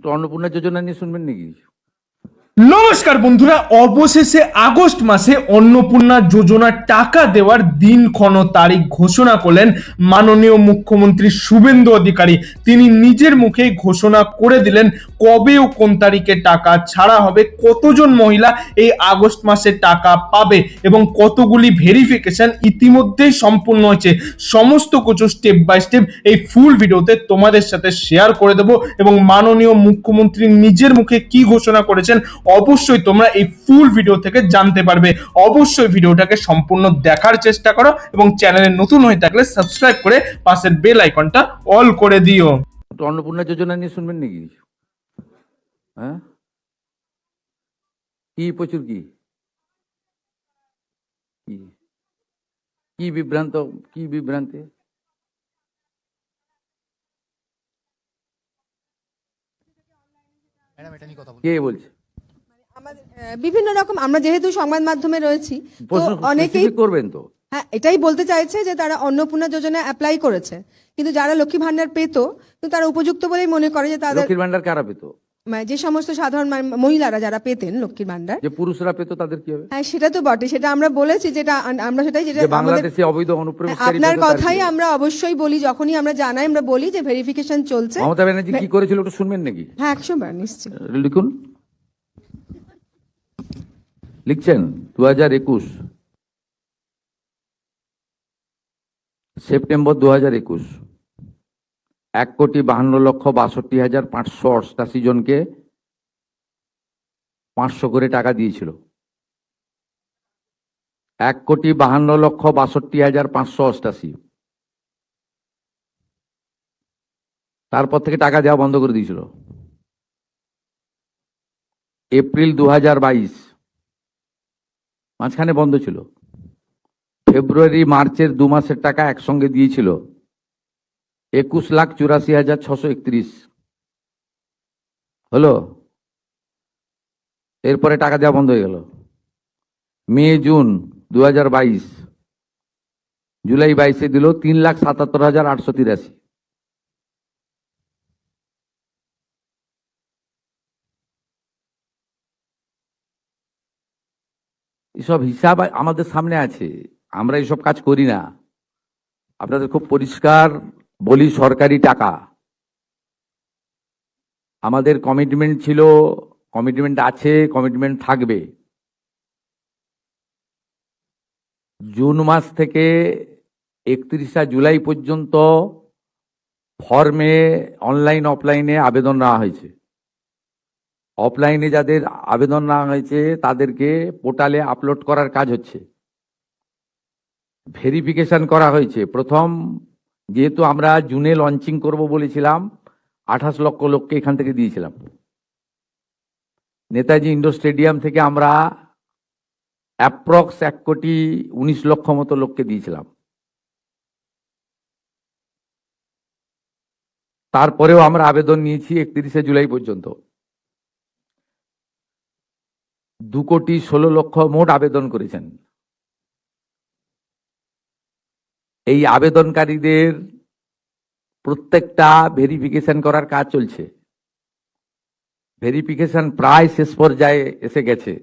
তো অন্নপূর্ণা যোজনা নিয়ে শুনবেন নাকি? নমস্কার বন্ধুরা, অবশেষে আগস্ট মাসে অন্নপূর্ণা যোজনার টাকা দেওয়ার দিনক্ষণ ও তারিখ ঘোষণা করলেন মাননীয় মুখ্যমন্ত্রী শুভেন্দু অধিকারী। তিনি নিজের মুখেই ঘোষণা করে দিলেন কবে ও কোন তারিখে টাকা ছাড়া হবে, কতজন মহিলা এই আগস্ট মাসে টাকা পাবে এবং কতগুলি ভেরিফিকেশন ইতিমধ্যেই সম্পূর্ণ হয়েছে। সমস্ত কিছু স্টেপ বাই স্টেপ এই ফুল ভিডিওতে তোমাদের সাথে শেয়ার করে দেব এবং মাননীয় মুখ্যমন্ত্রী নিজের মুখে কি ঘোষণা করেছেন অবশ্যই তোমরা এই ফুল ভিডিও থেকে জানতে পারবে। অবশ্যই ভিডিওটাকে সম্পূর্ণ দেখার চেষ্টা করো এবং চ্যানেলে নতুন হয়ে থাকলে সাবস্ক্রাইব করে পাশের বেল আইকনটা অল করে দিও। তো অন্নপূর্ণা যোজনা নিয়ে শুনবেন নাকি? হ্যাঁ, কি প্রচুর কি কি কি বিভ্রান্ত, কি বিভ্রান্তি? কে বলছে? আমাদের বিভিন্ন রকম আমরা যেহেতু সংবাদ মাধ্যমে রয়েছি তো প্রশ্ন অনেকেই specific করবেন তো? হ্যাঁ এটাই বলতে চাইছে যে তারা অন্নপূর্ণা যোজনা অ্যাপ্লাই করেছে, কিন্তু যারা লক্ষ্মী ভান্ডার পেত কিন্তু তারা উপযুক্ত বলেই মনে করে যে তাদের লক্ষ্মীর ভান্ডার কারা পেত? মানে যে সমস্ত সাধারণ মহিলারা যারা পেতেন লক্ষ্মীর ভান্ডার, যে পুরুষরা পেত তাদের কি হবে? হ্যাঁ সেটা তো বটে, সেটা আমরা বলেছি, যেটা আমরা সেটাই যেটা যে আমাদের বাংলাদেশে অবৈধ অনুপ্রবেশকারী আপনার পেত তার কি কথাই হবে? আমরা অবশ্যই বলি, যখনই আমরা জানাই আমরা বলি যে ভেরিফিকেশন চলছে। মমতা ব্যানার্জি কি করেছিল একটু শুনবেন নাকি? হ্যাঁ 100 বার নিশ্চয়ই। লিখুন, লিখছেন 2021 সেপ্টেম্বর 2021 1,52,62,588 জনকে 500 করে টাকা দিয়েছিল। 1,52,62,588। তারপর থেকে টাকা দেওয়া বন্ধ করে দিয়েছিল। এপ্রিল 2022 মাঝখানে বন্ধ ছিল। ফেব্রুয়ারি মার্চের 2 মাসের টাকা একসঙ্গে দিয়েছিল 21,84,631 হলো। এরপরে টাকা দেওয়া বন্ধ হয়ে গেল। মে জুন 2022, জুলাই 22-এ দিল 3,77,883। এসব হিসাব আমাদের সামনে আছে, আমরা এসব কাজ করি না। আপনাদের খুব পরিষ্কার বলি, সরকারি টাকা আমাদের কমিটমেন্ট ছিল, কমিটমেন্ট আছে, কমিটমেন্ট থাকবে। জুন মাস থেকে 31 জুলাই পর্যন্ত ফর্মে অনলাইন অফলাইনে আবেদন নেওয়া হয়েছে। অফলাইনে যাদের আবেদন নেওয়া হয়েছে তাদেরকে পোর্টালে আপলোড করার কাজ হচ্ছে। ভেরিফিকেশন করা হয়েছে। প্রথম যেহেতু আমরা জুনে লঞ্চিং করব বলেছিলাম, 28 লক্ষ লোককে এখান থেকে দিয়েছিলাম। নেতাজি ইন্ডোর স্টেডিয়াম থেকে আমরা অ্যাপ্রক্স 1,19,00,000 মতো লোককে দিয়েছিলাম। তারপরেও আমরা আবেদন নিয়েছি 31 জুলাই পর্যন্ত। 2,16,00,000 মোট আবেদন করেছেন। এই আবেদনকারীদের প্রত্যেকটা ভেরিফিকেশন করার কাজ চলছে। ভেরিফিকেশন প্রায় শেষ পর্যায়ে এসে গেছে।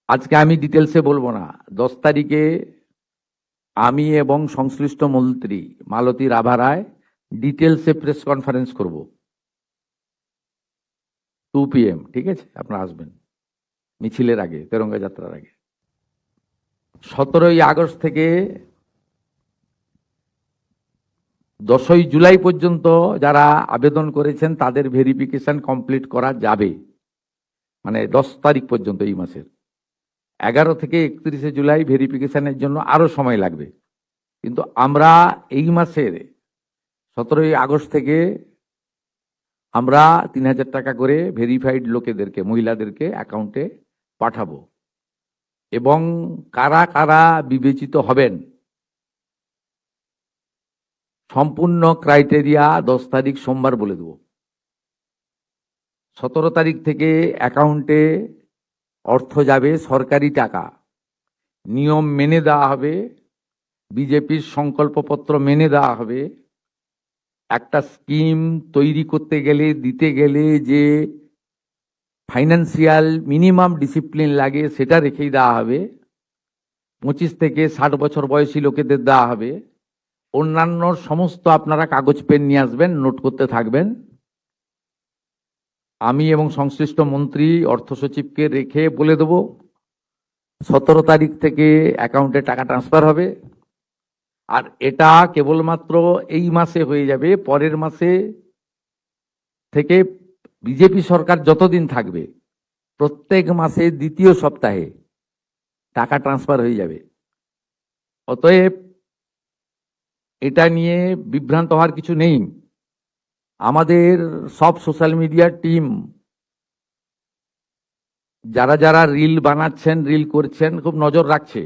আজকে আমি ডিটেলসে বলবো না। 10 তারিখে আমি এবং সংশ্লিষ্ট মন্ত্রী মালতী রাভা রায় ডিটেলসে প্রেস কনফারেন্স করব 2 PM, ঠিক আছে? আপনারা আসবেন মিছিলের আগে, তেরঙ্গা যাত্রার আগে। 17 আগস্ট থেকে 10 জুলাই পর্যন্ত যারা আবেদন করেছেন তাদের ভেরিফিকেশন কমপ্লিট করা যাবে, মানে 10 তারিখ পর্যন্ত এই মাসের। 11 থেকে 31 জুলাই ভেরিফিকেশনের জন্য আরো সময় লাগবে। কিন্তু আমরা এই মাসের 17 আগস্ট থেকে আমরা 3,000 টাকা করে ভেরিফাইড লোকেদেরকে, মহিলাদেরকে অ্যাকাউন্টে পাঠাবো। এবং কারা কারা বিবেচিত হবেন সম্পূর্ণ ক্রাইটেরিয়া 10 তারিখ সোমবার বলে দেব। 17 তারিখ থেকে অ্যাকাউন্টে অর্থ যাবে, সরকারি টাকা, নিয়ম মেনে দেওয়া হবে, বিজেপির সংকল্পপত্র মেনে দেওয়া হবে। একটা স্কিম তৈরি করতে গেলে, দিতে গেলে যে ফাইন্যান্সিয়াল মিনিমাম ডিসিপ্লিন লাগে সেটা রেখেই দেওয়া হবে। 25 থেকে 60 বছর বয়সী লোকেদের দেওয়া হবে। অন্যান্য সমস্ত আপনারা কাগজ পেন নিয়ে আসবেন, নোট করতে থাকবেন। আমি এবং সংশ্লিষ্ট মন্ত্রী অর্থ সচিবকে রেখে বলে দেব 17 তারিখ থেকে অ্যাকাউন্টে টাকা ট্রান্সফার হবে। আর এটা কেবলমাত্র এই মাসে হয়ে যাবে, পরের মাসে থেকে বিজেপি সরকার যতদিন থাকবে প্রত্যেক মাসে দ্বিতীয় সপ্তাহে টাকা ট্রান্সফার হয়ে যাবে। অতএব এটা নিয়ে বিভ্রান্ত হওয়ার কিছু নেই। আমাদের সব সোশ্যাল মিডিয়ার টিম যারা যারা রিল বানাচ্ছেন, রিল করছেন, খুব নজর রাখছে।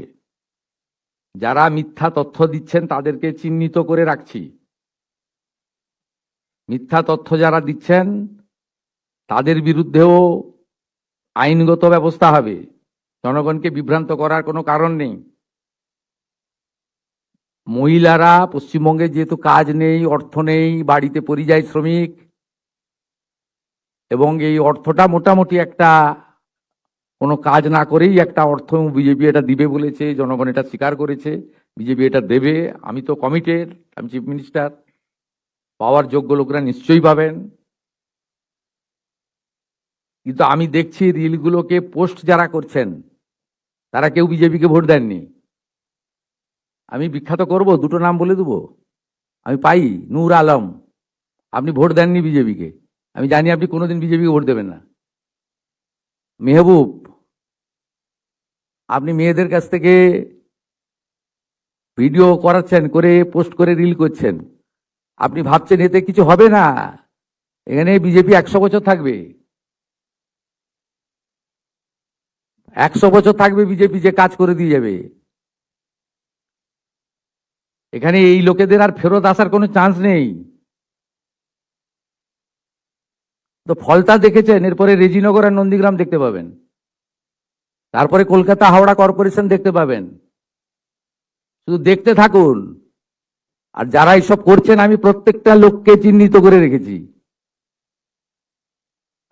যারা মিথ্যা তথ্য দিচ্ছেন তাদেরকে চিহ্নিত করে রাখছি। মিথ্যা তথ্য যারা দিচ্ছেন তাদের বিরুদ্ধেও আইনগত ব্যবস্থা হবে। জনগণকে বিভ্রান্ত করার কোনো কারণ নেই। মহিলারা পশ্চিমবঙ্গে যেহেতু কাজ নেই, অর্থ নেই, বাড়িতে পরিযায়ী শ্রমিক, এবং এই অর্থটা মোটামুটি একটা কোনো কাজ না করেই একটা অর্থ বিজেপি এটা দিবে বলেছে, জনগণ এটা স্বীকার করেছে, বিজেপি এটা দেবে। আমি তো কমিটেড, আমি চিফ মিনিস্টার, পাওয়ার যোগ্য লোকরা নিশ্চয়ই পাবেন। কিন্তু আমি দেখছি রিলগুলোকে পোস্ট যারা করছেন তারা কেউ বিজেপিকে ভোট দেননি। আমি বিখ্যাত করব, দুটো নাম বলে দেবো। আমি পাই নূর আলম, আপনি ভোট দেননি বিজেপিকে, আমি জানি আপনি কোনোদিন বিজেপিকে ভোট দেবেন না। মেহবুব, আপনি মেয়েদের কাছ থেকে ভিডিও করাচ্ছেন, করে পোস্ট করে রিল করছেন, আপনি ভাবছেন এতে কিছু হবে না। এখানে বিজেপি 100 বছর থাকবে, 100 বছর থাকবে বিজেপি, যে কাজ করে দিয়ে যাবে। এখানে এই লোকেদের আর ফেরত আসার কোনো চান্স নেই। তো ফলতা দেখেছেন, এরপরে রেজিনগর আর নন্দীগ্রাম দেখতে পাবেন, তারপরে কলকাতা হাওড়া কর্পোরেশন দেখতে পাবেন। শুধু দেখতে থাকুন। আর যারা এইসব করছেন আমি প্রত্যেকটা লোককে চিহ্নিত করে রেখেছি।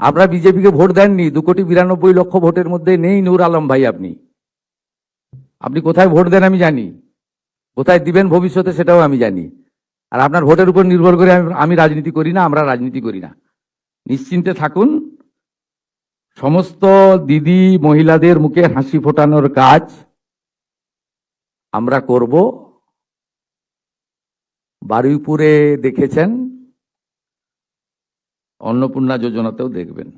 আপনারা বিজেপিকে ভোট দেননি, 2,92,00,000 ভোটের মধ্যে নেই নূর আলম ভাই। আপনি কোথায় ভোট দেন আমি জানি, কোথায় দিবেন ভবিষ্যতে সেটাও আমি জানি। আর আপনার ভোটের উপর নির্ভর করে আমি রাজনীতি করি না, আমরা রাজনীতি করি না। নিশ্চিন্তে থাকুন। সমস্ত দিদি মহিলাদের মুখে হাসি ফোটানোর কাজ আমরা করব। বারুইপুরে দেখেছেন, অন্নপূর্ণা যোজনাতেও দেখবেন।